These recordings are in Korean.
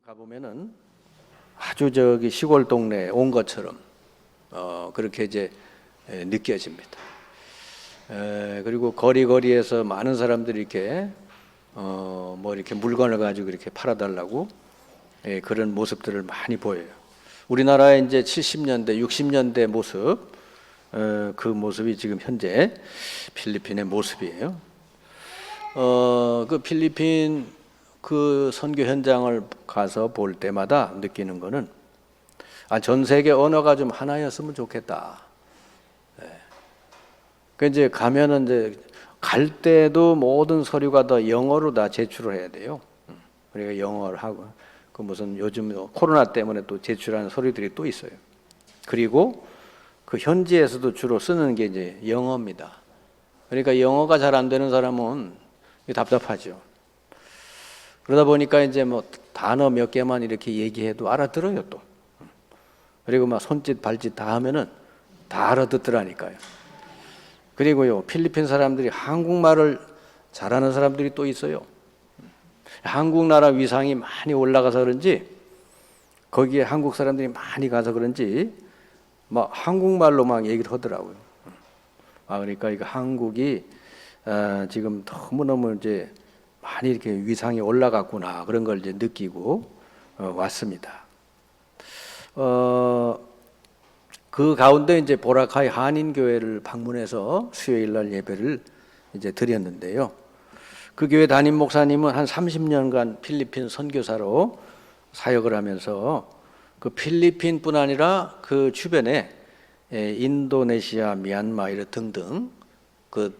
가보면은 아주 저기 시골 동네에 온 것처럼 그렇게 이제 느껴집니다. 그리고 거리거리에서 많은 사람들이 이렇게 뭐 이렇게 물건을 가지고 이렇게 팔아달라고 그런 모습들을 많이 보여요. 우리나라의 이제 70년대, 60년대 모습, 그 모습이 지금 현재 필리핀의 모습이에요. 그 필리핀 그 선교 현장을 가서 볼 때마다 느끼는 거는 전 세계 언어가 좀 하나였으면 좋겠다. 그 이제 가면은 이제 갈 때도 모든 서류가 다 영어로 다 제출을 해야 돼요. 그러니까 영어를 하고 그 무슨 요즘 코로나 때문에 또 제출하는 서류들이 또 있어요. 그리고 그 현지에서도 주로 쓰는 게 이제 영어입니다. 그러니까 영어가 잘 안 되는 사람은 답답하죠. 그러다 보니까 이제 뭐 단어 몇 개만 이렇게 얘기해도 알아들어요 또. 그리고 막 손짓 발짓 다 하면은 다 알아듣더라니까요. 그리고요 필리핀 사람들이 한국말을 잘하는 사람들이 또 있어요. 한국 나라 위상이 많이 올라가서 그런지 거기에 한국 사람들이 많이 가서 그런지 막 한국말로 막 얘기를 하더라고요. 그러니까 이거 한국이 지금 너무너무 이제 많이 이렇게 위상이 올라갔구나 그런 걸 이제 느끼고 왔습니다. 그 가운데 이제 보라카이 한인교회를 방문해서 수요일 날 예배를 이제 드렸는데요. 그 교회 담임 목사님은 한 30년간 필리핀 선교사로 사역을 하면서 그 필리핀뿐 아니라 그 주변에 인도네시아, 미얀마 이런 등등 그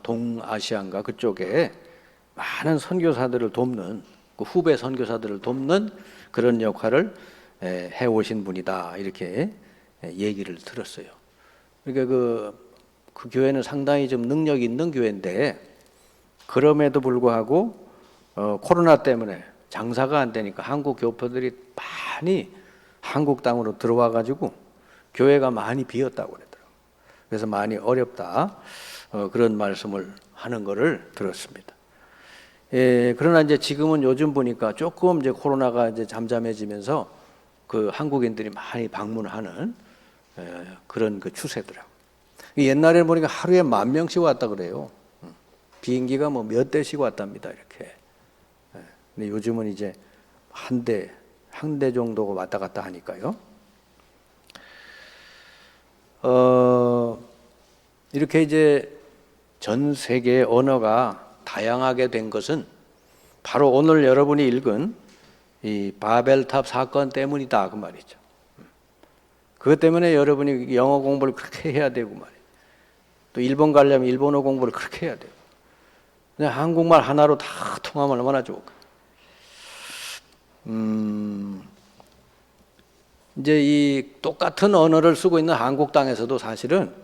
동아시아인가 그쪽에 많은 선교사들을 돕는 그 후배 선교사들을 돕는 그런 역할을 해오신 분이다 이렇게 얘기를 들었어요. 그러니까 그 교회는 상당히 좀 능력 있는 교회인데 그럼에도 불구하고 코로나 때문에 장사가 안 되니까 한국 교포들이 많이 한국 땅으로 들어와 가지고 교회가 많이 비었다고 그러더라고요. 그래서 많이 어렵다 그런 말씀을 하는 것을 들었습니다. 그러나 이제 지금은 요즘 보니까 조금 이제 코로나가 이제 잠잠해지면서 그 한국인들이 많이 방문하는 그런 그 추세더라고요. 옛날에 보니까 하루에 10,000명씩 왔다 그래요. 비행기가 뭐 몇 대씩 왔답니다 이렇게. 근데 요즘은 이제 한 대 정도가 왔다 갔다 하니까요. 이렇게 이제 전 세계 언어가 다양하게 된 것은 바로 오늘 여러분이 읽은 이 바벨탑 사건 때문이다 그 말이죠. 그것 때문에 여러분이 영어 공부를 그렇게 해야 되고 말이에요. 또 일본 가려면 일본어 공부를 그렇게 해야 되고. 그냥 한국말 하나로 다 통하면 얼마나 좋을까. 이제 이 똑같은 언어를 쓰고 있는 한국 땅에서도 사실은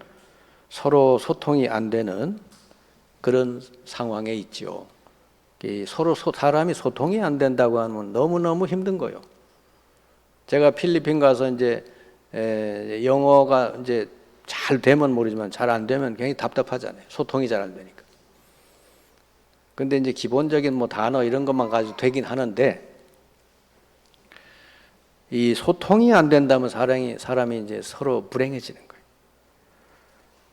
서로 소통이 안 되는 그런 상황에 있죠. 서로 사람이 소통이 안 된다고 하면 너무너무 힘든 거예요. 제가 필리핀 가서 이제 영어가 이제 잘 되면 모르지만 잘 안 되면 굉장히 답답하잖아요. 소통이 잘 안 되니까. 근데 이제 기본적인 뭐 단어 이런 것만 가지고 되긴 하는데 이 소통이 안 된다면 사람이 이제 서로 불행해지는 거예요.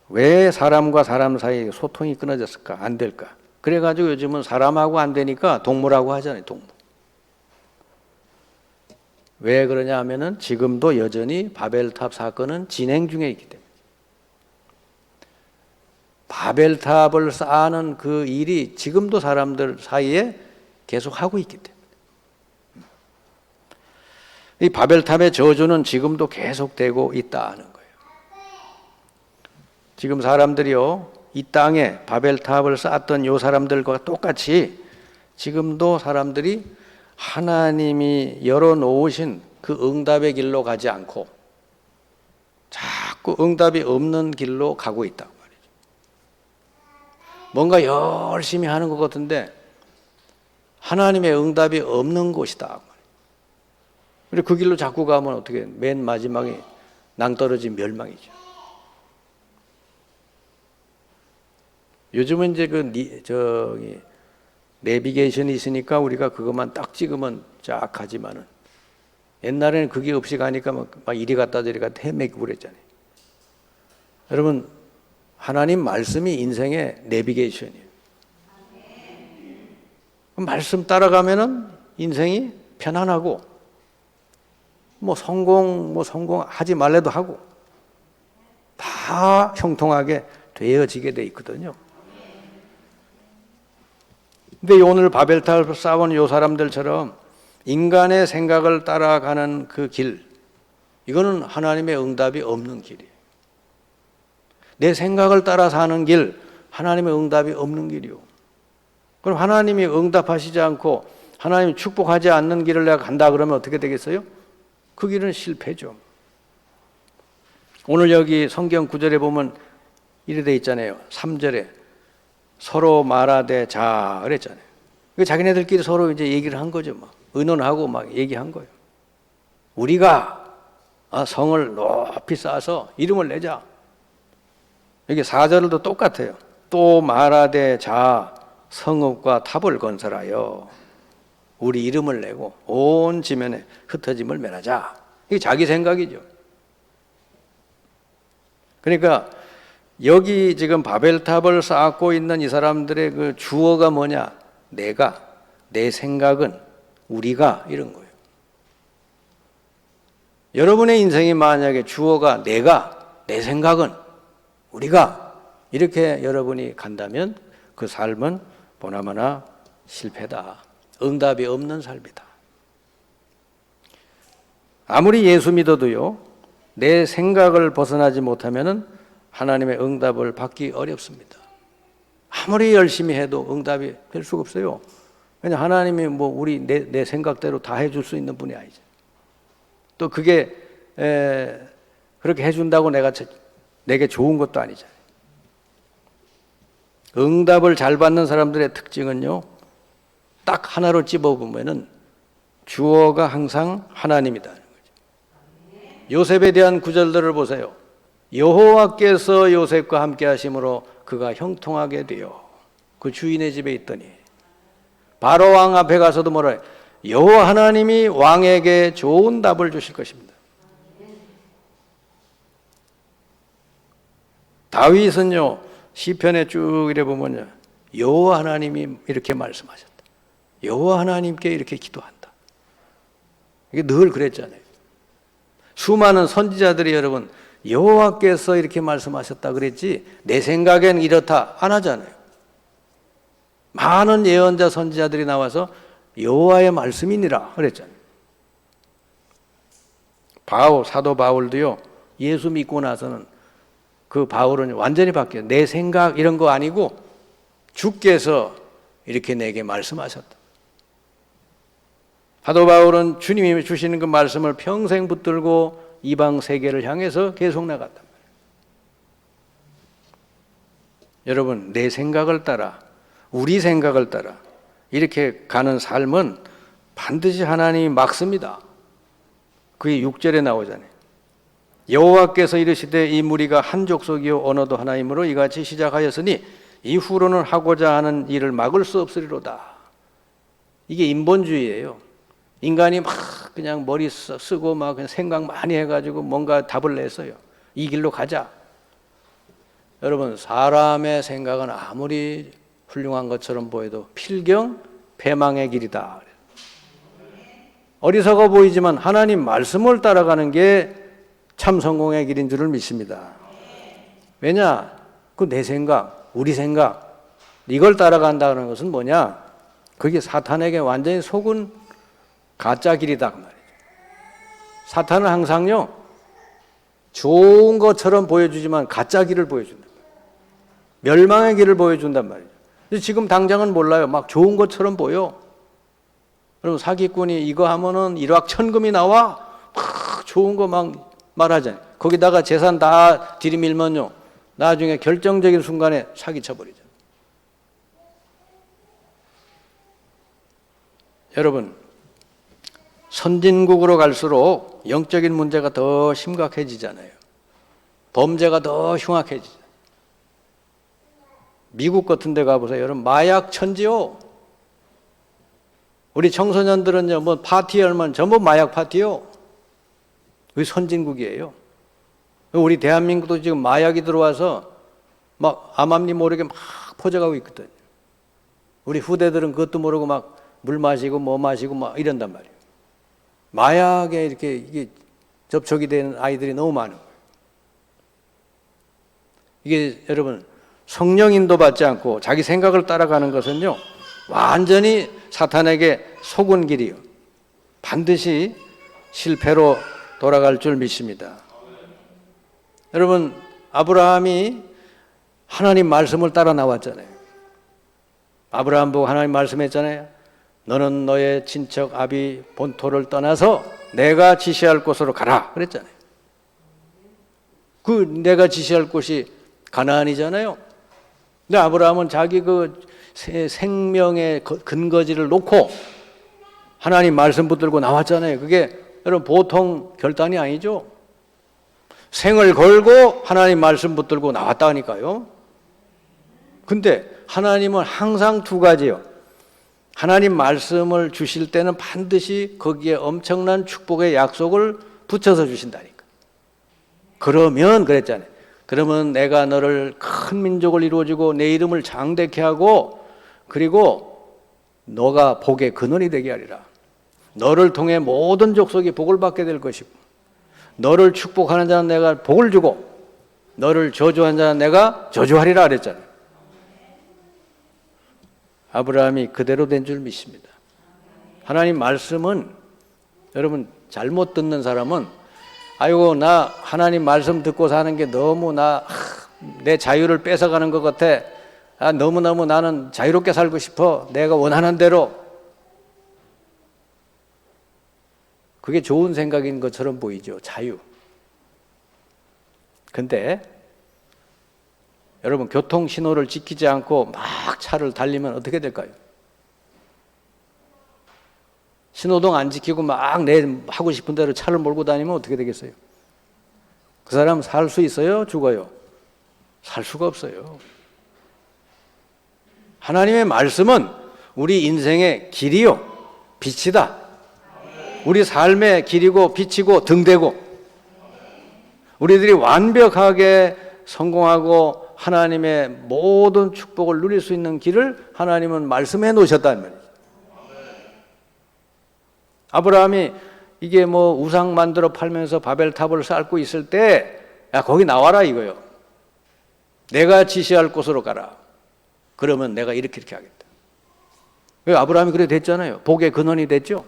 왜 사람과 사람 사이에 소통이 끊어졌을까? 안 될까? 그래가지고 요즘은 사람하고 안 되니까 동물하고 하잖아요, 동물. 왜 그러냐 하면은 지금도 여전히 바벨탑 사건은 진행 중에 있기 때문에. 바벨탑을 쌓는 그 일이 지금도 사람들 사이에 계속 하고 있기 때문에. 이 바벨탑의 저주는 지금도 계속되고 있다는 거예요. 지금 사람들이요, 이 땅에 바벨탑을 쌓았던 요 사람들과 똑같이 지금도 사람들이 하나님이 열어놓으신 그 응답의 길로 가지 않고 자꾸 응답이 없는 길로 가고 있다고 말이죠. 뭔가 열심히 하는 것 같은데 하나님의 응답이 없는 곳이다. 그리고 그 길로 자꾸 가면 어떻게 맨 마지막에 낭떠러진 멸망이죠. 요즘은 이제 내비게이션이 있으니까 우리가 그것만 딱 찍으면 쫙 가지만은 옛날에는 그게 없이 가니까 막 이리 갔다 저리 갔다 헤매고 그랬잖아요. 여러분, 하나님 말씀이 인생의 내비게이션이에요. 말씀 따라가면은 인생이 편안하고 뭐 성공하지 말래도 하고 다 형통하게 되어지게 돼 있거든요. 근데 오늘 바벨탑을 쌓은 요 사람들처럼 인간의 생각을 따라가는 그 길, 이거는 하나님의 응답이 없는 길이에요. 내 생각을 따라 사는 길, 하나님의 응답이 없는 길이요. 그럼 하나님이 응답하시지 않고 하나님이 축복하지 않는 길을 내가 간다 그러면 어떻게 되겠어요? 그 길은 실패죠. 오늘 여기 성경 9절에 보면 이래 돼 있잖아요. 3절에 서로 말하되 자 그랬잖아요. 자기네들끼리 서로 이제 얘기를 한 거죠. 막 의논하고 막 얘기한 거예요. 우리가 성을 높이 쌓아서 이름을 내자. 여기 4절도 똑같아요. 또 말하되 자 성읍과 탑을 건설하여 우리 이름을 내고 온 지면에 흩어짐을 면하자. 이게 자기 생각이죠. 그러니까 여기 지금 바벨탑을 쌓고 있는 이 사람들의 그 주어가 뭐냐? 내가, 내 생각은, 우리가 이런 거예요. 여러분의 인생이 만약에 주어가 내가, 내 생각은, 우리가 이렇게 여러분이 간다면 그 삶은 보나마나 실패다. 응답이 없는 삶이다. 아무리 예수 믿어도요, 내 생각을 벗어나지 못하면은 하나님의 응답을 받기 어렵습니다. 아무리 열심히 해도 응답이 될 수가 없어요. 왜냐 하나님이 뭐 우리 내 생각대로 다 해줄 수 있는 분이 아니죠. 또 그게 그렇게 해준다고 내게 좋은 것도 아니잖아요. 응답을 잘 받는 사람들의 특징은요, 딱 하나로 찝어보면은 주어가 항상 하나님이다는 거죠. 요셉에 대한 구절들을 보세요. 여호와께서 요셉과 함께 하심으로 그가 형통하게 되어 그 주인의 집에 있더니 바로 왕 앞에 가서도 뭐라 해요? 여호와 하나님이 왕에게 좋은 답을 주실 것입니다. 다윗은요 시편에 쭉 이래 보면요 여호와 하나님이 이렇게 말씀하셨다. 여호와 하나님께 이렇게 기도한다. 이게 늘 그랬잖아요. 수많은 선지자들이 여러분 여호와께서 이렇게 말씀하셨다 그랬지 내 생각엔 이렇다 안 하잖아요. 많은 예언자 선지자들이 나와서 여호와의 말씀이니라 그랬잖아요. 사도 바울도요 예수 믿고 나서는 그 바울은 완전히 바뀌어요. 내 생각 이런 거 아니고 주께서 이렇게 내게 말씀하셨다. 사도 바울은 주님이 주시는 그 말씀을 평생 붙들고 이방 세계를 향해서 계속 나갔단 말이에요. 여러분 내 생각을 따라 우리 생각을 따라 이렇게 가는 삶은 반드시 하나님이 막습니다. 그게 6절에 나오잖아요. 여호와께서 이르시되 이 무리가 한 족속이요 언어도 하나이므로 이같이 시작하였으니 이후로는 하고자 하는 일을 막을 수 없으리로다. 이게 인본주의예요. 인간이 막 그냥 머리 쓰고 막 그냥 생각 많이 해가지고 뭔가 답을 냈어요. 이 길로 가자. 여러분 사람의 생각은 아무리 훌륭한 것처럼 보여도 필경 패망의 길이다. 어리석어 보이지만 하나님 말씀을 따라가는 게 참 성공의 길인 줄을 믿습니다. 왜냐? 그 내 생각, 우리 생각 이걸 따라간다는 것은 뭐냐? 그게 사탄에게 완전히 속은 가짜 길이다 그 말이죠. 사탄은 항상요 좋은 것처럼 보여주지만 가짜 길을 보여준다. 멸망의 길을 보여준단 말이죠. 지금 당장은 몰라요. 막 좋은 것처럼 보여. 그럼 사기꾼이 이거 하면은 일확천금이 나와. 막 좋은 거 막 말하잖아요. 거기다가 재산 다 들이밀면요 나중에 결정적인 순간에 사기쳐버리죠. 여러분 선진국으로 갈수록 영적인 문제가 더 심각해지잖아요. 범죄가 더 흉악해지잖아요. 미국 같은 데 가보세요. 여러분 마약 천지요. 우리 청소년들은요, 뭐 파티 열면 전부 마약 파티요. 우리 선진국이에요. 우리 대한민국도 지금 마약이 들어와서 막 암암리 모르게 막 퍼져가고 있거든요. 우리 후대들은 그것도 모르고 막 물 마시고 뭐 마시고 막 이런단 말이에요. 마약에 이렇게 이게 접촉이 되는 아이들이 너무 많은 거예요. 이게 여러분 성령 인도받지 않고 자기 생각을 따라가는 것은요, 완전히 사탄에게 속은 길이요. 반드시 실패로 돌아갈 줄 믿습니다. 여러분, 아브라함이 하나님 말씀을 따라 나왔잖아요. 아브라함 보고 하나님 말씀했잖아요. 너는 너의 친척 아비 본토를 떠나서 내가 지시할 곳으로 가라 그랬잖아요. 그 내가 지시할 곳이 가나안이잖아요. 근데 아브라함은 자기 그 생명의 근거지를 놓고 하나님 말씀 붙들고 나왔잖아요. 그게 여러분 보통 결단이 아니죠. 생을 걸고 하나님 말씀 붙들고 나왔다니까요. 근데 하나님은 항상 두 가지요. 하나님 말씀을 주실 때는 반드시 거기에 엄청난 축복의 약속을 붙여서 주신다니까. 그러면 그랬잖아요. 그러면 내가 너를 큰 민족을 이루어주고 내 이름을 장대케 하고 그리고 너가 복의 근원이 되게 하리라. 너를 통해 모든 족속이 복을 받게 될 것이고 너를 축복하는 자는 내가 복을 주고 너를 저주하는 자는 내가 저주하리라 그랬잖아요. 아브라함이 그대로 된 줄 믿습니다. 하나님 말씀은 여러분 잘못 듣는 사람은 아이고 나 하나님 말씀 듣고 사는 게 너무 내 자유를 뺏어가는 것 같아. 너무너무 나는 자유롭게 살고 싶어. 내가 원하는 대로. 그게 좋은 생각인 것처럼 보이죠. 자유. 근데 여러분 교통 신호를 지키지 않고 막 차를 달리면 어떻게 될까요? 신호등 안 지키고 막 내 하고 싶은 대로 차를 몰고 다니면 어떻게 되겠어요? 그 사람 살 수 있어요? 죽어요? 살 수가 없어요. 하나님의 말씀은 우리 인생의 길이요, 빛이다. 우리 삶의 길이고 빛이고 등대고 우리들이 완벽하게 성공하고 하나님의 모든 축복을 누릴 수 있는 길을 하나님은 말씀해 놓으셨다는 말이죠. 아브라함이 이게 뭐 우상 만들어 팔면서 바벨탑을 쌓고 있을 때 야 거기 나와라 이거요. 내가 지시할 곳으로 가라. 그러면 내가 이렇게 하겠다. 아브라함이 그래 됐잖아요. 복의 근원이 됐죠.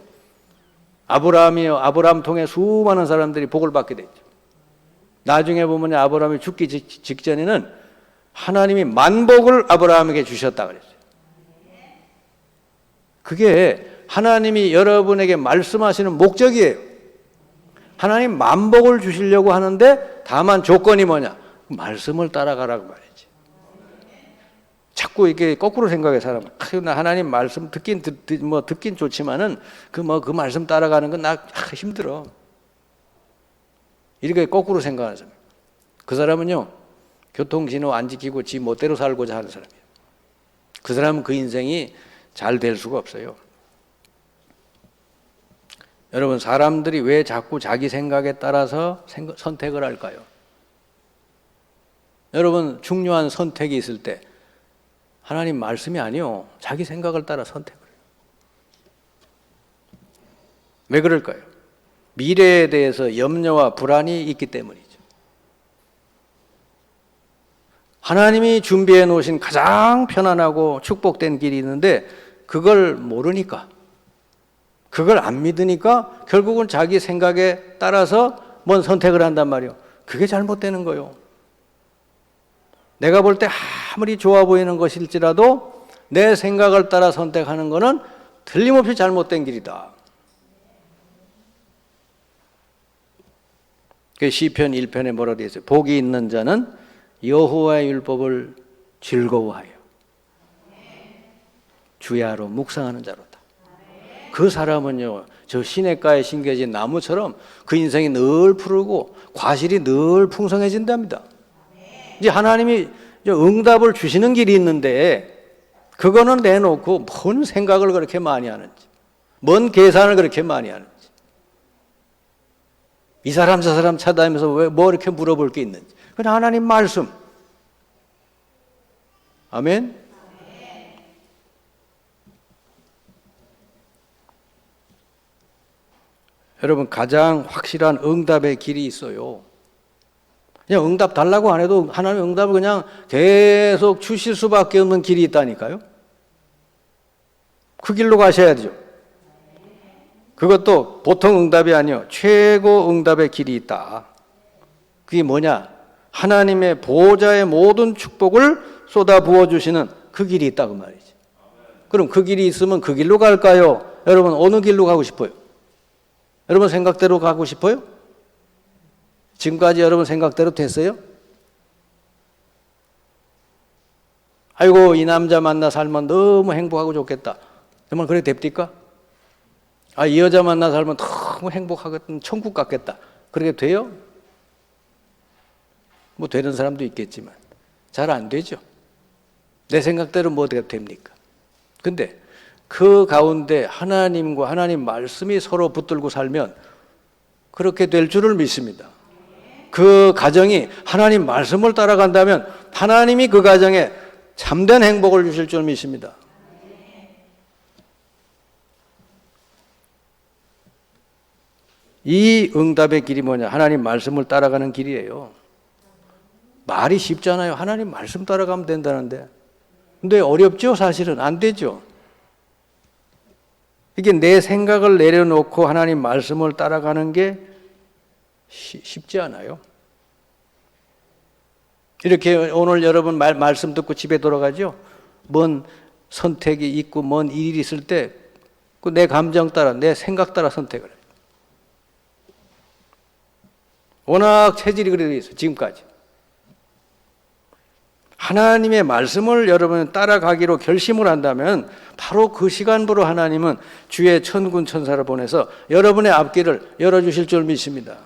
아브라함 통해 수많은 사람들이 복을 받게 됐죠. 나중에 보면 아브라함이 죽기 직전에는 하나님이 만복을 아브라함에게 주셨다 그랬어요. 그게 하나님이 여러분에게 말씀하시는 목적이에요. 하나님 만복을 주시려고 하는데 다만 조건이 뭐냐? 말씀을 따라가라고 말이지. 자꾸 이렇게 거꾸로 생각해 사람은. 나 하나님 말씀 듣긴 좋지만은 그 말씀 따라가는 건 나 힘들어. 이렇게 거꾸로 생각하는 사람. 그 사람은요. 교통신호 안 지키고 지 멋대로 살고자 하는 사람이에요. 그 사람은 그 인생이 잘 될 수가 없어요. 여러분 사람들이 왜 자꾸 자기 생각에 따라서 선택을 할까요? 여러분 중요한 선택이 있을 때 하나님 말씀이 아니요. 자기 생각을 따라 선택을 해요. 왜 그럴까요? 미래에 대해서 염려와 불안이 있기 때문이죠. 하나님이 준비해 놓으신 가장 편안하고 축복된 길이 있는데 그걸 모르니까, 그걸 안 믿으니까 결국은 자기 생각에 따라서 뭔 선택을 한단 말이에요. 그게 잘못되는 거예요. 내가 볼 때 아무리 좋아 보이는 것일지라도 내 생각을 따라 선택하는 것은 틀림없이 잘못된 길이다. 시편 1편에 뭐라고 되어 있어요? 복이 있는 자는 여호와의 율법을 즐거워하여 주야로 묵상하는 자로다. 그 사람은요, 저 시냇가에 심겨진 나무처럼 그 인생이 늘 푸르고 과실이 늘 풍성해진답니다. 이제 하나님이 응답을 주시는 길이 있는데 그거는 내놓고 뭔 생각을 그렇게 많이 하는지. 뭔 계산을 그렇게 많이 하는지. 이 사람 저 사람 찾아다니면서 왜 뭐 이렇게 물어볼 게 있는지. 그냥 하나님 말씀. 아멘. 여러분, 가장 확실한 응답의 길이 있어요. 그냥 응답 달라고 안 해도 하나님 응답을 그냥 계속 주실 수밖에 없는 길이 있다니까요. 그 길로 가셔야 되죠. 그것도 보통 응답이 아니요, 최고 응답의 길이 있다. 그게 뭐냐? 하나님의 보호자의 모든 축복을 쏟아 부어주시는 그 길이 있다 그 말이지. 그럼 그 길이 있으면 그 길로 갈까요? 여러분, 어느 길로 가고 싶어요? 여러분 생각대로 가고 싶어요? 지금까지 여러분 생각대로 됐어요? 아이고, 이 남자 만나 살면 너무 행복하고 좋겠다. 정말 그래 됩니까? 아, 이 여자 만나 살면 너무 행복하겠다. 천국 같겠다. 그렇게 돼요? 뭐 되는 사람도 있겠지만 잘 안 되죠. 내 생각대로 뭐 됩니까? 근데 그 가운데 하나님과 하나님 말씀이 서로 붙들고 살면 그렇게 될 줄을 믿습니다. 그 가정이 하나님 말씀을 따라간다면 하나님이 그 가정에 참된 행복을 주실 줄 믿습니다. 이 응답의 길이 뭐냐? 하나님 말씀을 따라가는 길이에요. 말이 쉽잖아요. 하나님 말씀 따라가면 된다는데. 근데 어렵죠? 사실은 안 되죠. 이게 내 생각을 내려놓고 하나님 말씀을 따라가는 게 쉽지 않아요. 이렇게 오늘 여러분 말씀 듣고 집에 돌아가죠. 뭔 선택이 있고 뭔 일이 있을 때 내 감정 따라, 내 생각 따라 선택을 해요. 워낙 체질이 그래 돼 있어요. 지금까지. 하나님의 말씀을 여러분 따라가기로 결심을 한다면 바로 그 시간부로 하나님은 주의 천군 천사를 보내서 여러분의 앞길을 열어주실 줄 믿습니다.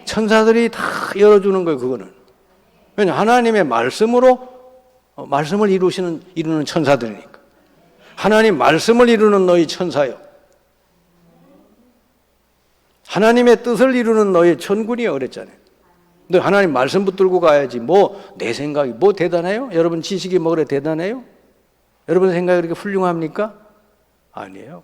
천사들이 다 열어주는 거예요. 그거는. 왜냐하면 하나님의 말씀으로 말씀을 이루는 천사들이니까. 하나님 말씀을 이루는 너희 천사요. 하나님의 뜻을 이루는 너희 천군이요 그랬잖아요. 근데 하나님 말씀 붙들고 가야지. 뭐 내 생각이 뭐 대단해요? 여러분 지식이 뭐 그래 대단해요? 여러분 생각이 그렇게 훌륭합니까? 아니에요.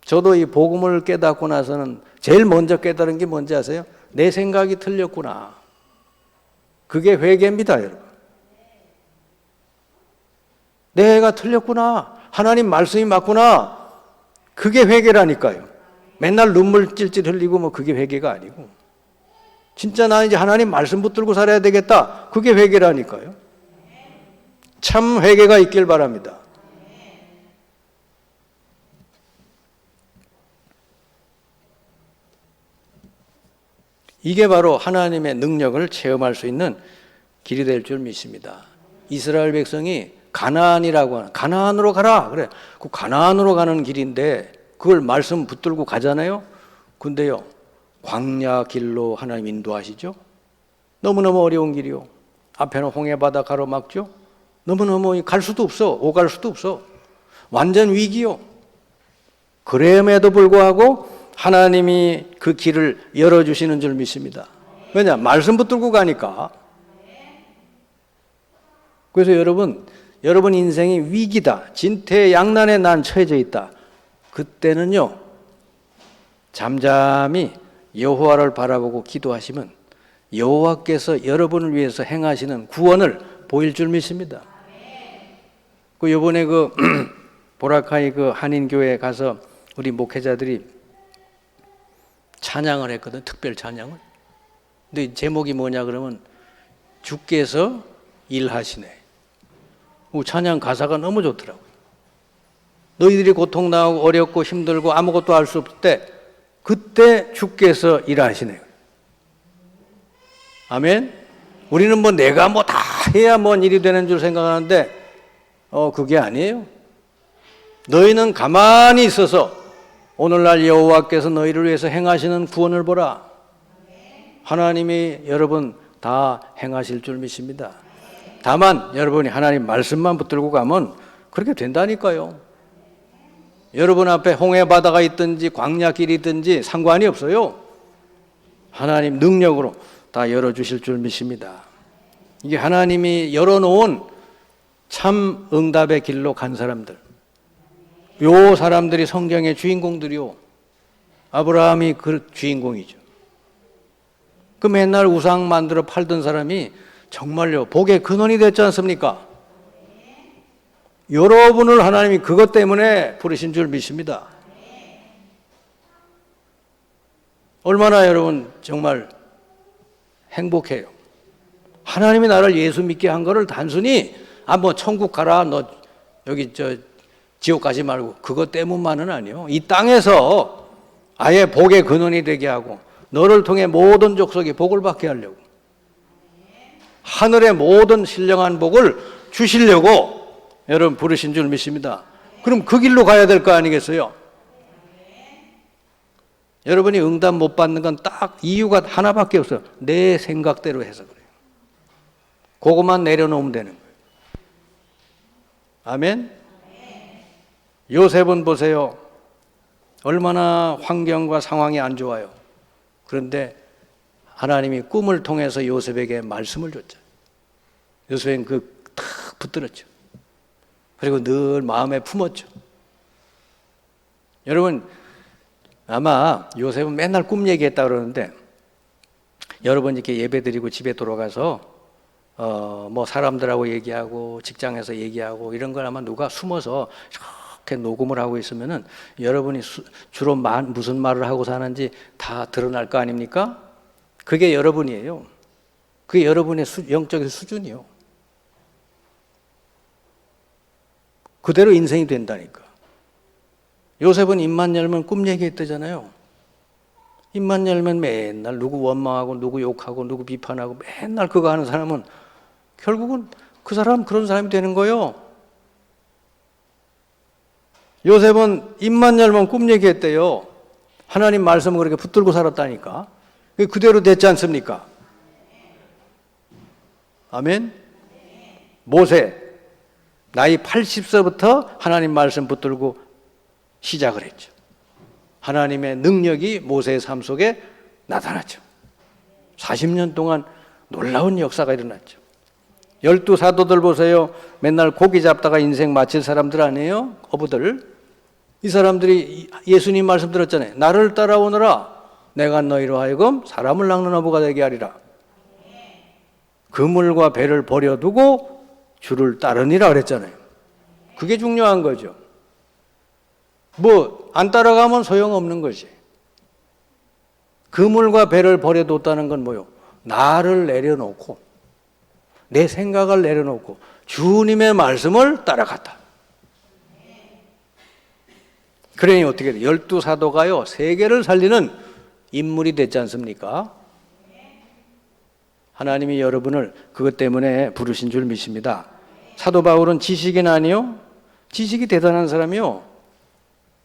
저도 이 복음을 깨닫고 나서는 제일 먼저 깨달은 게 뭔지 아세요? 내 생각이 틀렸구나. 그게 회개입니다, 여러분. 내가 틀렸구나. 하나님 말씀이 맞구나. 그게 회개라니까요. 맨날 눈물 찔찔 흘리고 뭐 그게 회개가 아니고. 진짜 나는 이제 하나님 말씀 붙들고 살아야 되겠다. 그게 회개라니까요. 참 회개가 있길 바랍니다. 이게 바로 하나님의 능력을 체험할 수 있는 길이 될 줄 믿습니다. 이스라엘 백성이 가나안이라고 하는, 가나안으로 가라. 그래. 그 가나안으로 가는 길인데 그걸 말씀 붙들고 가잖아요. 근데요, 광야 길로 하나님 인도하시죠. 너무너무 어려운 길이요. 앞에는 홍해바다 가로막죠. 너무너무 갈 수도 없어. 오갈 수도 없어. 완전 위기요. 그럼에도 불구하고 하나님이 그 길을 열어주시는 줄 믿습니다. 왜냐? 말씀 붙들고 가니까. 그래서 여러분 인생이 위기다. 진퇴양난에 난 처해져 있다. 그때는요, 잠잠히 여호와를 바라보고 기도하시면 여호와께서 여러분을 위해서 행하시는 구원을 보일 줄 믿습니다. 그 요번에 그 보라카이 그 한인교회에 가서 우리 목회자들이 찬양을 했거든. 특별 찬양을. 근데 제목이 뭐냐 그러면 주께서 일하시네. 찬양 가사가 너무 좋더라고요. 너희들이 고통당하고 어렵고 힘들고 아무것도 할 수 없을 때 그때 주께서 일하시네. 아멘. 우리는 뭐 내가 뭐 다 해야 뭔 일이 되는 줄 생각하는데 그게 아니에요. 너희는 가만히 있어서 오늘날 여호와께서 너희를 위해서 행하시는 구원을 보라. 하나님이 여러분 다 행하실 줄 믿습니다. 다만 여러분이 하나님 말씀만 붙들고 가면 그렇게 된다니까요. 여러분 앞에 홍해 바다가 있든지 광야길이 있든지 상관이 없어요. 하나님 능력으로 다 열어주실 줄 믿습니다. 이게 하나님이 열어놓은 참 응답의 길로 간 사람들, 요 사람들이 성경의 주인공들이요. 아브라함이 그 주인공이죠. 그 맨날 우상 만들어 팔던 사람이 정말요 복의 근원이 됐지 않습니까? 여러분을 하나님이 그것 때문에 부르신 줄 믿습니다. 얼마나 여러분 정말 행복해요. 하나님이 나를 예수 믿게 한 거를 단순히 뭐 천국 가라, 너 여기 지옥 가지 말고 그것 때문만은 아니요. 이 땅에서 아예 복의 근원이 되게 하고 너를 통해 모든 족속이 복을 받게 하려고, 하늘의 모든 신령한 복을 주시려고 여러분 부르신 줄 믿습니다. 그럼 그 길로 가야 될 거 아니겠어요? 여러분이 응답 못 받는 건 딱 이유가 하나밖에 없어요. 내 생각대로 해서 그래요. 그것만 내려놓으면 되는 거예요. 아멘? 요셉은 보세요. 얼마나 환경과 상황이 안 좋아요. 그런데 하나님이 꿈을 통해서 요셉에게 말씀을 줬죠. 요셉은 탁 붙들었죠. 그리고 늘 마음에 품었죠. 여러분, 아마 요셉은 맨날 꿈 얘기했다 그러는데, 여러분 이렇게 예배 드리고 집에 돌아가서 뭐 사람들하고 얘기하고 직장에서 얘기하고 이런 걸 아마 누가 숨어서 이렇게 녹음을 하고 있으면은 여러분이 주로 무슨 말을 하고 사는지 다 드러날 거 아닙니까? 그게 여러분이에요. 그게 여러분의 영적인 수준이요. 그대로 인생이 된다니까. 요셉은 입만 열면 꿈 얘기했다잖아요. 입만 열면 맨날 누구 원망하고 누구 욕하고 누구 비판하고 맨날 그거 하는 사람은 결국은 그 사람 그런 사람이 되는 거예요. 요셉은 입만 열면 꿈 얘기했대요. 하나님 말씀을 그렇게 붙들고 살았다니까. 그대로 됐지 않습니까? 아멘? 모세 나이 80세부터 하나님 말씀 붙들고 시작을 했죠. 하나님의 능력이 모세의 삶 속에 나타났죠. 40년 동안 놀라운 역사가 일어났죠. 12사도들 보세요. 맨날 고기 잡다가 인생 마칠 사람들 아니에요? 어부들. 이 사람들이 예수님 말씀 들었잖아요. 나를 따라오너라. 내가 너희로 하여금 사람을 낚는 어부가 되게 하리라. 그물과 배를 버려두고 주를 따르니라 그랬잖아요. 그게 중요한 거죠. 뭐 안 따라가면 소용없는 거지. 그물과 배를 버려뒀다는 건 뭐요? 나를 내려놓고 내 생각을 내려놓고 주님의 말씀을 따라갔다. 그러니 어떻게 돼요? 12사도가요 세계를 살리는 인물이 됐지 않습니까? 하나님이 여러분을 그것 때문에 부르신 줄 믿습니다. 사도 바울은 지식인 아니요? 지식이 대단한 사람이요.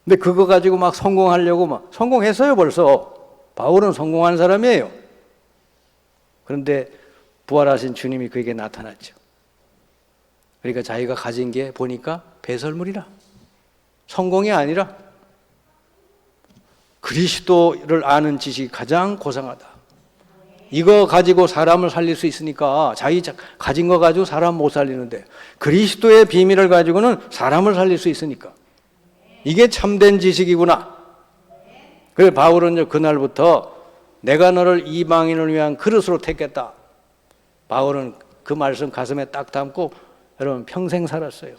근데 그거 가지고 막 성공하려고 막 성공했어요 벌써. 바울은 성공한 사람이에요. 그런데 부활하신 주님이 그에게 나타났죠. 그러니까 자기가 가진 게 보니까 배설물이라. 성공이 아니라 그리스도를 아는 지식이 가장 고상하다. 이거 가지고 사람을 살릴 수 있으니까 자기 가진 거 가지고 사람 못 살리는데 그리스도의 비밀을 가지고는 사람을 살릴 수 있으니까 이게 참된 지식이구나. 그래서 바울은 그날부터 내가 너를 이방인을 위한 그릇으로 택했다. 바울은 그 말씀 가슴에 딱 담고 여러분 평생 살았어요.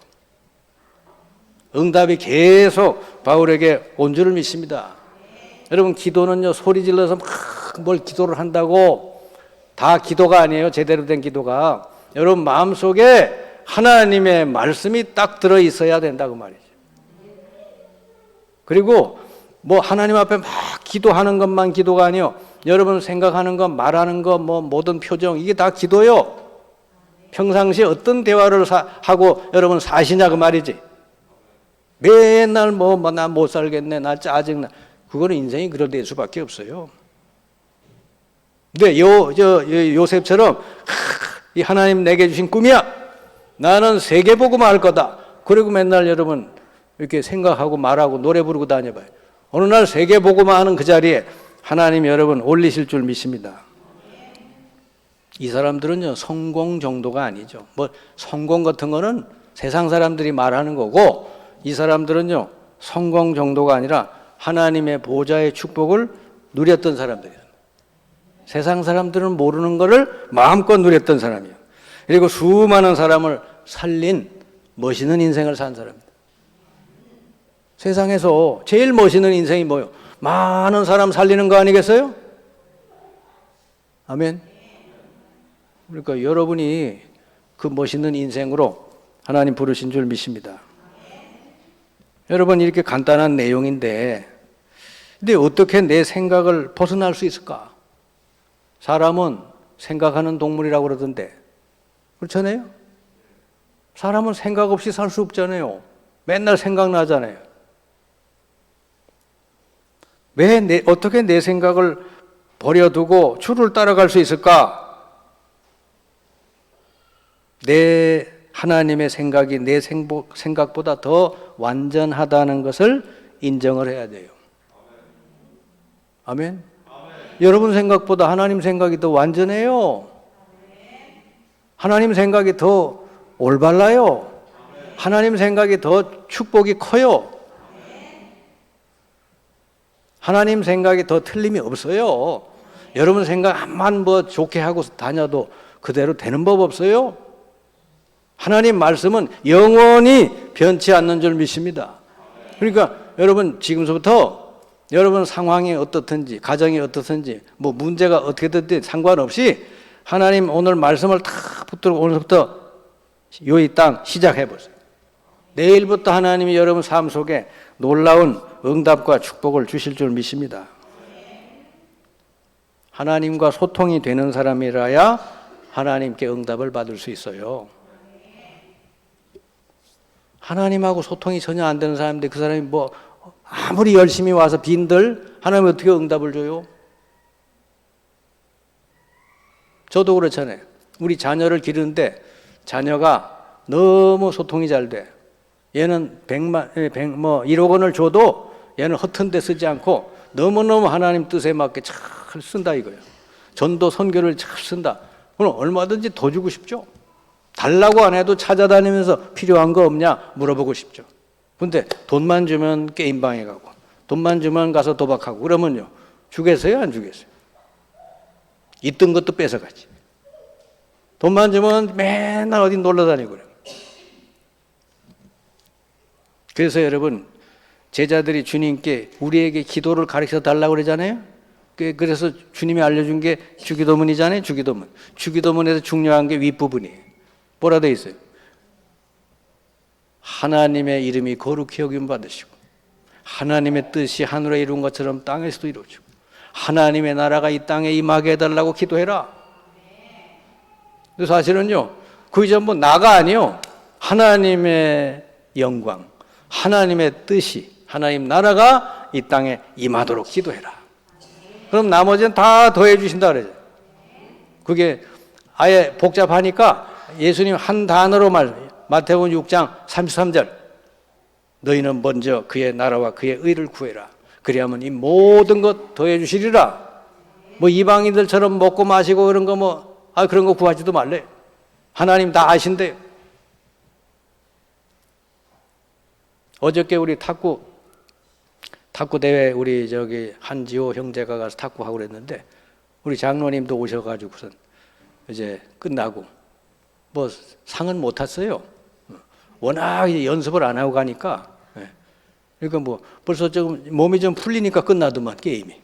응답이 계속 바울에게 온 줄을 믿습니다. 여러분 기도는요 소리 질러서 막 뭘 기도를 한다고 다 기도가 아니에요. 제대로 된 기도가 여러분 마음속에 하나님의 말씀이 딱 들어있어야 된다고 말이죠. 그리고 뭐 하나님 앞에 막 기도하는 것만 기도가 아니요. 여러분 생각하는 것, 말하는 것, 뭐 모든 표정 이게 다 기도요. 평상시에 어떤 대화를 하고 여러분 사시냐 그 말이지. 맨날 나 못 살겠네, 나 짜증나. 그거는 인생이 그럴 수밖에 없어요. 근데 요셉처럼 이 하나님 내게 주신 꿈이야. 나는 세계복음을 할 거다. 그리고 맨날 여러분 이렇게 생각하고 말하고 노래 부르고 다녀봐요. 어느 날 세계복음화 하는 그 자리에 하나님 여러분 올리실 줄 믿습니다. 이 사람들은요, 성공 정도가 아니죠. 뭐 성공 같은 거는 세상 사람들이 말하는 거고, 이 사람들은요, 성공 정도가 아니라 하나님의 보좌의 축복을 누렸던 사람들이에요. 세상 사람들은 모르는 거를 마음껏 누렸던 사람이에요. 그리고 수많은 사람을 살린 멋있는 인생을 산 사람입니다. 세상에서 제일 멋있는 인생이 뭐예요? 많은 사람 살리는 거 아니겠어요? 아멘. 그러니까 여러분이 그 멋있는 인생으로 하나님 부르신 줄 믿습니다. 여러분, 이렇게 간단한 내용인데, 근데 어떻게 내 생각을 벗어날 수 있을까? 사람은 생각하는 동물이라고 그러던데, 그렇잖아요? 사람은 생각 없이 살 수 없잖아요. 맨날 생각나잖아요. 어떻게 내 생각을 버려두고 주를 따라갈 수 있을까? 내 하나님의 생각이 내 생각보다 더 완전하다는 것을 인정을 해야 돼요. 아멘? 여러분 생각보다 하나님 생각이 더 완전해요. 하나님 생각이 더 올바라요. 하나님 생각이 더 축복이 커요. 하나님 생각이 더 틀림이 없어요. 여러분 생각만 뭐 좋게 하고 다녀도 그대로 되는 법 없어요. 하나님 말씀은 영원히 변치 않는 줄 믿습니다. 그러니까 여러분 지금부터 여러분 상황이 어떻든지 가정이 어떻든지 뭐 문제가 어떻게 됐든 상관없이 하나님 오늘 말씀을 탁 붙들고 오늘부터 이 땅 시작해 보세요. 내일부터 하나님이 여러분 삶 속에 놀라운 응답과 축복을 주실 줄 믿습니다. 하나님과 소통이 되는 사람이라야 하나님께 응답을 받을 수 있어요. 하나님하고 소통이 전혀 안 되는 사람인데 그 사람이 뭐 아무리 열심히 와서 빈들 하나님이 어떻게 응답을 줘요? 저도 그렇잖아요. 우리 자녀를 기르는데 자녀가 너무 소통이 잘 돼. 얘는 1억 원을 줘도 얘는 허튼 데 쓰지 않고 너무너무 하나님 뜻에 맞게 잘 쓴다 이거예요. 전도 선교를 잘 쓴다. 그럼 얼마든지 더 주고 싶죠. 달라고 안 해도 찾아다니면서 필요한 거 없냐 물어보고 싶죠. 근데 돈만 주면 게임방에 가고 돈만 주면 가서 도박하고 그러면요. 주겠어요? 안 주겠어요? 있던 것도 뺏어가지. 돈만 주면 맨날 어디 놀러 다니고 그래요. 그래서 여러분 제자들이 주님께 우리에게 기도를 가르쳐 달라고 그러잖아요. 그래서 주님이 알려준 게 주기도문이잖아요. 주기도문. 주기도문에서 중요한 게 윗부분이에요. 뭐라 돼 있어요? 하나님의 이름이 거룩히 여김 받으시고 하나님의 뜻이 하늘에 이룬 것처럼 땅에서도 이루어지고 하나님의 나라가 이 땅에 임하게 해달라고 기도해라. 근데 사실은요 그게 전부 나가 아니요 하나님의 영광 하나님의 뜻이 하나님 나라가 이 땅에 임하도록 기도해라. 그럼 나머지는 다 더해 주신다 그러죠. 그게 아예 복잡하니까 예수님 한 단어로 마태복음 6장 33절 너희는 먼저 그의 나라와 그의 의를 구해라. 그리하면 이 모든 것 더해 주시리라. 뭐 이방인들처럼 먹고 마시고 그런 거 그런 거 구하지도 말래. 하나님 다 아신대요. 어저께 우리 탁구 대회 우리 한지호 형제가 가서 탁구하고 그랬는데 우리 장로님도 오셔가지고선 이제 끝나고 뭐 상은 못 탔어요. 워낙 연습을 안 하고 가니까. 그러니까 뭐 벌써 조금 몸이 좀 풀리니까 끝나더만 게임이.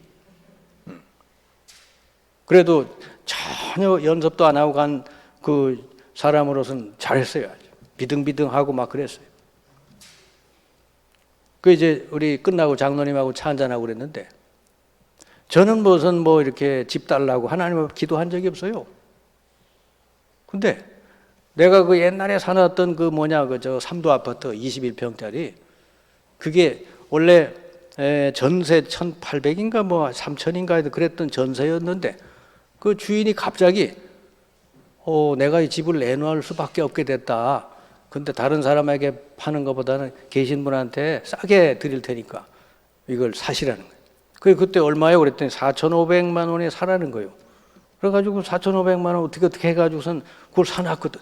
그래도 전혀 연습도 안 하고 간 그 사람으로서는 잘했어요. 아주. 비등비등하고 막 그랬어요. 그 이제 우리 끝나고 장로님하고 차 한잔하고 그랬는데 저는 무슨 이렇게 집 달라고 하나님 앞에 기도한 적이 없어요. 근데 내가 그 옛날에 사놨던 삼도 아파트 21평짜리 그게 원래 전세 1,800인가 3,000인가 그랬던 전세였는데 그 주인이 갑자기 내가 이 집을 내놓을 수밖에 없게 됐다. 근데 다른 사람에게 파는 것보다는 계신 분한테 싸게 드릴 테니까 이걸 사시라는 거예요. 그때 얼마요? 그랬더니 4,500만 원에 사라는 거예요. 그래가지고 4,500만 원 어떻게 해가지고선 그걸 사놨거든.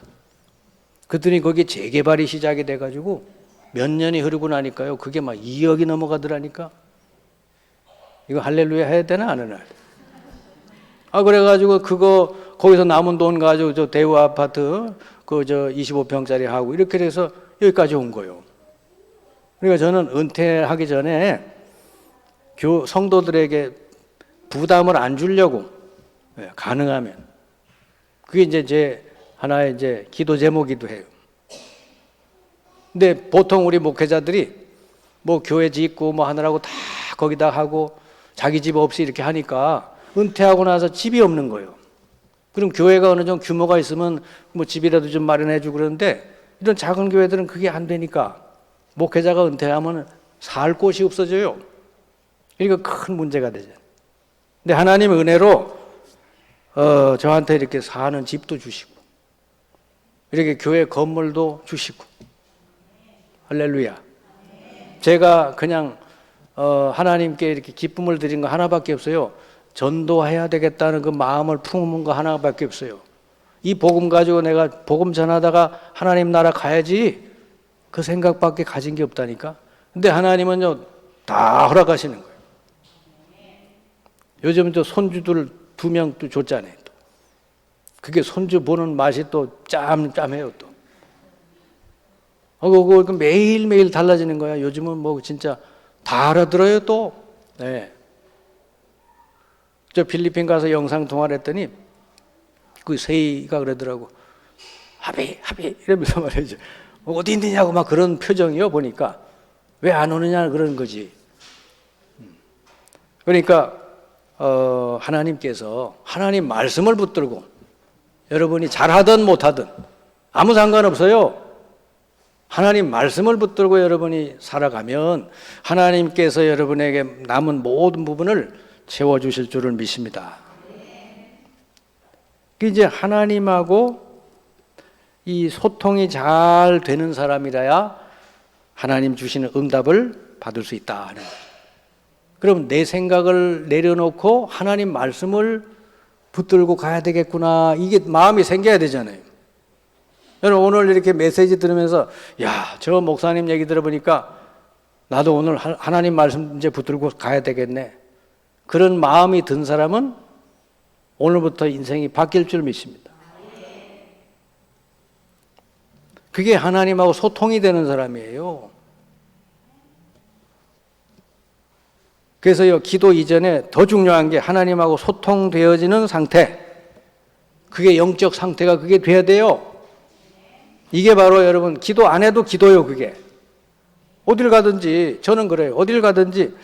그랬더니 거기에 재개발이 시작이 돼가지고 몇 년이 흐르고 나니까요. 그게 막 2억이 넘어가더라니까. 이거 할렐루야 해야 되나 안 해야 돼? 그래가지고 그거 거기서 남은 돈 가지고 저 대우 아파트 그 저 25평짜리 하고 이렇게 해서 여기까지 온 거예요. 그러니까 저는 은퇴하기 전에 성도들에게 부담을 안 주려고 가능하면 그게 이제 제 하나의 이제 기도 제목이기도 해요. 근데 보통 우리 목회자들이 뭐 교회 짓고 뭐 하느라고 다 거기다 하고 자기 집 없이 이렇게 하니까 은퇴하고 나서 집이 없는 거예요. 그럼 교회가 어느 정도 규모가 있으면 뭐 집이라도 좀 마련해 주고 그러는데 이런 작은 교회들은 그게 안 되니까 목회자가 은퇴하면 살 곳이 없어져요. 그러니까 큰 문제가 되죠. 근데 하나님의 은혜로 저한테 이렇게 사는 집도 주시고 이렇게 교회 건물도 주시고 할렐루야. 제가 그냥 하나님께 이렇게 기쁨을 드린 거 하나밖에 없어요. 전도해야 되겠다는 그 마음을 품은 거 하나밖에 없어요. 이 복음 가지고 내가 복음 전하다가 하나님 나라 가야지 그 생각밖에 가진 게 없다니까. 근데 하나님은요 다 허락하시는 거예요. 요즘 저 손주들 2명 또 줬잖아요. 또. 그게 손주 보는 맛이 또 짬짬해요 또. 그거 매일매일 달라지는 거야. 요즘은 뭐 진짜 다 알아들어요 또. 네. 저 필리핀 가서 영상 통화를 했더니 그 세이가 그러더라고. 하비 이러면서 말이죠. 어디 있느냐고 막 그런 표정이요 보니까. 왜 안 오느냐 그런 거지. 그러니까 하나님께서 하나님 말씀을 붙들고 여러분이 잘하든 못하든 아무 상관없어요. 하나님 말씀을 붙들고 여러분이 살아가면 하나님께서 여러분에게 남은 모든 부분을 채워주실 줄을 믿습니다. 이제 하나님하고 이 소통이 잘 되는 사람이라야 하나님 주시는 응답을 받을 수 있다. 그럼 내 생각을 내려놓고 하나님 말씀을 붙들고 가야 되겠구나. 이게 마음이 생겨야 되잖아요. 여러분 오늘 이렇게 메시지 들으면서 저 목사님 얘기 들어보니까 나도 오늘 하나님 말씀 이제 붙들고 가야 되겠네. 그런 마음이 든 사람은 오늘부터 인생이 바뀔 줄 믿습니다. 그게 하나님하고 소통이 되는 사람이에요. 그래서요, 기도 이전에 더 중요한 게 하나님하고 소통되어지는 상태. 그게 영적 상태가 그게 돼야 돼요. 이게 바로 여러분, 기도 안 해도 기도요, 그게. 어딜 가든지, 저는 그래요. 어딜 가든지,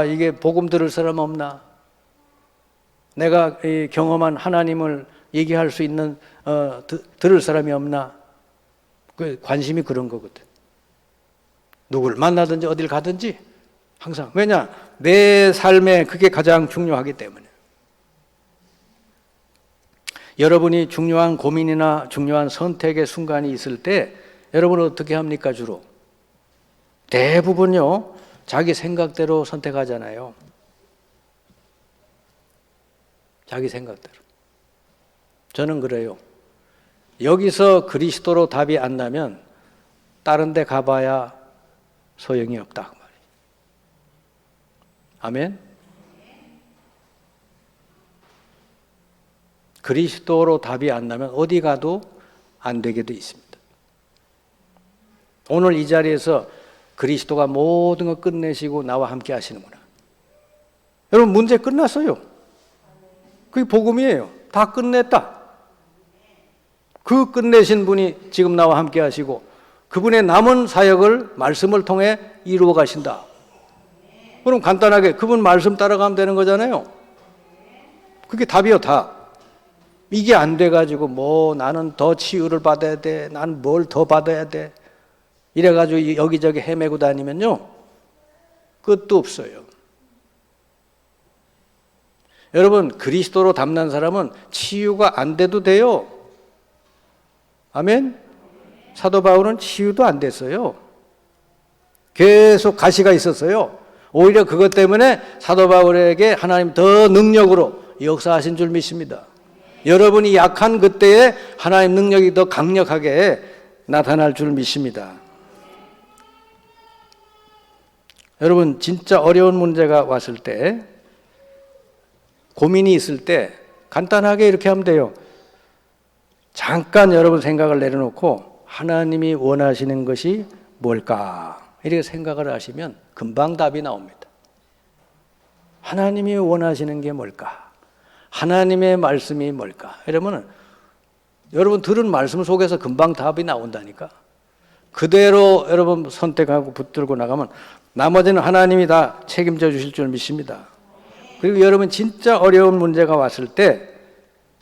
이게 복음 들을 사람 없나? 내가 경험한 하나님을 얘기할 수 있는, 들을 사람이 없나? 그 관심이 그런 거거든. 누굴 만나든지 어딜 가든지 항상. 왜냐? 내 삶에 그게 가장 중요하기 때문에. 여러분이 중요한 고민이나 중요한 선택의 순간이 있을 때 여러분은 어떻게 합니까 주로? 대부분요. 자기 생각대로 선택하잖아요. 자기 생각대로. 저는 그래요. 여기서 그리스도로 답이 안 나면 다른 데 가봐야 소용이 없다. 그 말이에요. 아멘? 그리스도로 답이 안 나면 어디 가도 안 되게 돼 있습니다. 오늘 이 자리에서 그리스도가 모든 걸 끝내시고 나와 함께 하시는구나. 여러분 문제 끝났어요. 그게 복음이에요. 다 끝냈다. 그 끝내신 분이 지금 나와 함께 하시고 그분의 남은 사역을 말씀을 통해 이루어 가신다. 그럼 간단하게 그분 말씀 따라가면 되는 거잖아요. 그게 답이요, 답. 이게 안 돼가지고 뭐 나는 더 치유를 받아야 돼. 난 뭘 더 받아야 돼. 이래가지고 여기저기 헤매고 다니면요. 끝도 없어요. 여러분 그리스도로 담난 사람은 치유가 안 돼도 돼요. 아멘? 사도 바울은 치유도 안 됐어요. 계속 가시가 있었어요. 오히려 그것 때문에 사도 바울에게 하나님 더 능력으로 역사하신 줄 믿습니다. 여러분이 약한 그때에 하나님 능력이 더 강력하게 나타날 줄 믿습니다. 여러분, 진짜 어려운 문제가 왔을 때, 고민이 있을 때 간단하게 이렇게 하면 돼요. 잠깐 여러분 생각을 내려놓고 하나님이 원하시는 것이 뭘까? 이렇게 생각을 하시면 금방 답이 나옵니다. 하나님이 원하시는 게 뭘까? 하나님의 말씀이 뭘까? 이러면 여러분 들은 말씀 속에서 금방 답이 나온다니까. 그대로 여러분 선택하고 붙들고 나가면 나머지는 하나님이 다 책임져 주실 줄 믿습니다. 그리고 여러분 진짜 어려운 문제가 왔을 때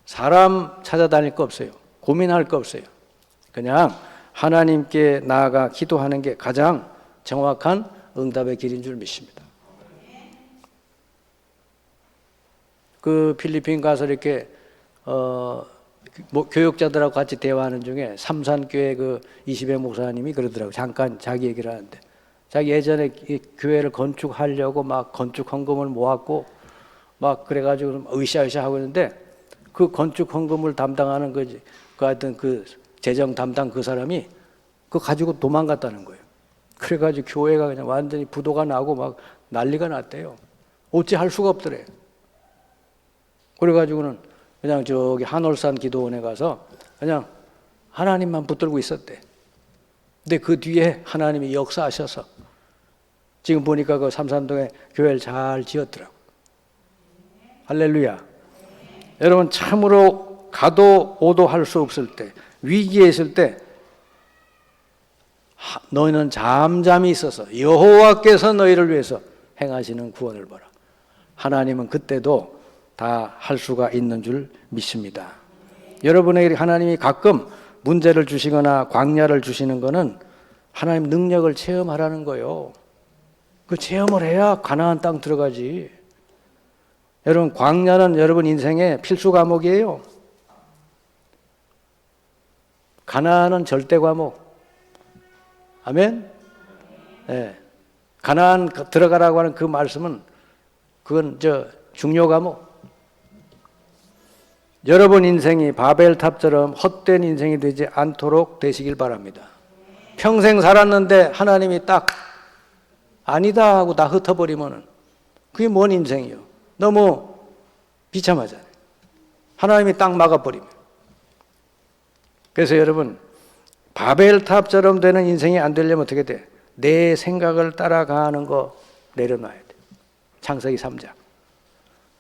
사람 찾아다닐 거 없어요. 고민할 거 없어요. 그냥 하나님께 나아가 기도하는 게 가장 정확한 응답의 길인 줄 믿습니다. 그 필리핀 가서 이렇게 교육자들하고 같이 대화하는 중에 삼산교회 그 이시배 목사님이 그러더라고요. 잠깐 자기 얘기를 하는데 자기 예전에 이 교회를 건축하려고 막 건축 헌금을 모았고 막 그래가지고 으쌰으쌰 하고 있는데 그 건축 헌금을 담당하는 그 하여튼 그 재정 담당 그 사람이 그거 가지고 도망갔다는 거예요. 그래가지고 교회가 그냥 완전히 부도가 나고 막 난리가 났대요. 어찌 할 수가 없더래. 그래가지고는 그냥 저기 한올산 기도원에 가서 그냥 하나님만 붙들고 있었대. 근데 그 뒤에 하나님이 역사하셔서 지금 보니까 그 삼산동에 교회를 잘 지었더라고. 할렐루야. 여러분 참으로 가도 오도 할 수 없을 때, 위기에 있을 때 너희는 잠잠히 있어서 여호와께서 너희를 위해서 행하시는 구원을 보라. 하나님은 그때도 다 할 수가 있는 줄 믿습니다. 여러분에게 하나님이 가끔 문제를 주시거나 광야를 주시는 것은 하나님 능력을 체험하라는 거예요. 그 체험을 해야 가나안 땅 들어가지. 여러분 광야는 여러분 인생의 필수 과목이에요. 가나안은 절대 과목. 아멘. 네. 가나안 들어가라고 하는 그 말씀은 그건 중요 과목. 여러분 인생이 바벨탑처럼 헛된 인생이 되지 않도록 되시길 바랍니다. 평생 살았는데 하나님이 딱 아니다 하고 다 흩어버리면은 그게 뭔 인생이요? 너무 비참하잖아요. 하나님이 딱 막아버리면. 그래서 여러분 바벨탑처럼 되는 인생이 안 되려면 어떻게 돼? 내 생각을 따라가는 거 내려놔야 돼. 창세기 3장.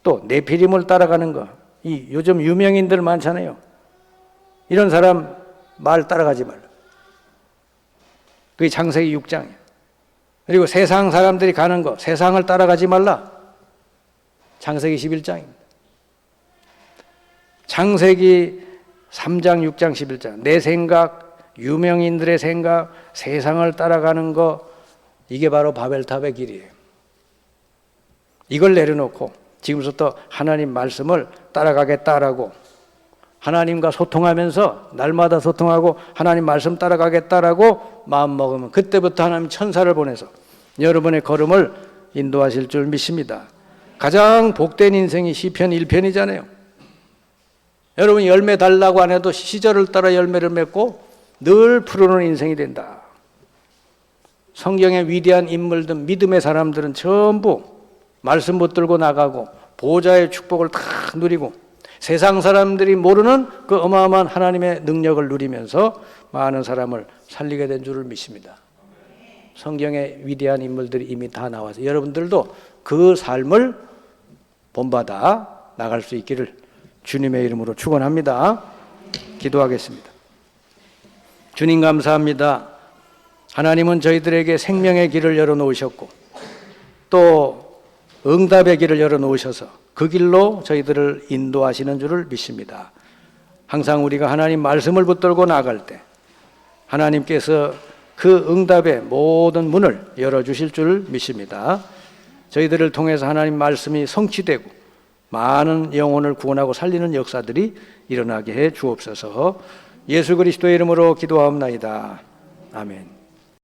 또 네피림을 따라가는 거. 이 요즘 유명인들 많잖아요. 이런 사람 말 따라가지 말라. 그게 창세기 6장이에요. 그리고 세상 사람들이 가는 거, 세상을 따라가지 말라. 창세기 11장입니다. 창세기 3장, 6장, 11장. 내 생각, 유명인들의 생각, 세상을 따라가는 거, 이게 바로 바벨탑의 길이에요. 이걸 내려놓고 지금부터 하나님 말씀을 따라가겠다라고, 하나님과 소통하면서 날마다 소통하고 하나님 말씀 따라가겠다라고 마음 먹으면 그때부터 하나님 천사를 보내서 여러분의 걸음을 인도하실 줄 믿습니다. 가장 복된 인생이 시편 1편이잖아요. 여러분 열매 달라고 안 해도 시절을 따라 열매를 맺고 늘 푸르는 인생이 된다. 성경의 위대한 인물들, 믿음의 사람들은 전부 말씀 붙들고 나가고 보좌의 축복을 다 누리고 세상 사람들이 모르는 그 어마어마한 하나님의 능력을 누리면서 많은 사람을 살리게 된 줄을 믿습니다. 성경의 위대한 인물들이 이미 다 나와서 여러분들도 그 삶을 본받아 나갈 수 있기를 주님의 이름으로 축원합니다. 기도하겠습니다. 주님 감사합니다. 하나님은 저희들에게 생명의 길을 열어놓으셨고 또 응답의 길을 열어놓으셔서 그 길로 저희들을 인도하시는 줄을 믿습니다. 항상 우리가 하나님 말씀을 붙들고 나갈 때 하나님께서 그 응답의 모든 문을 열어주실 줄 믿습니다. 저희들을 통해서 하나님 말씀이 성취되고 많은 영혼을 구원하고 살리는 역사들이 일어나게 해 주옵소서. 예수 그리스도의 이름으로 기도하옵나이다. 아멘.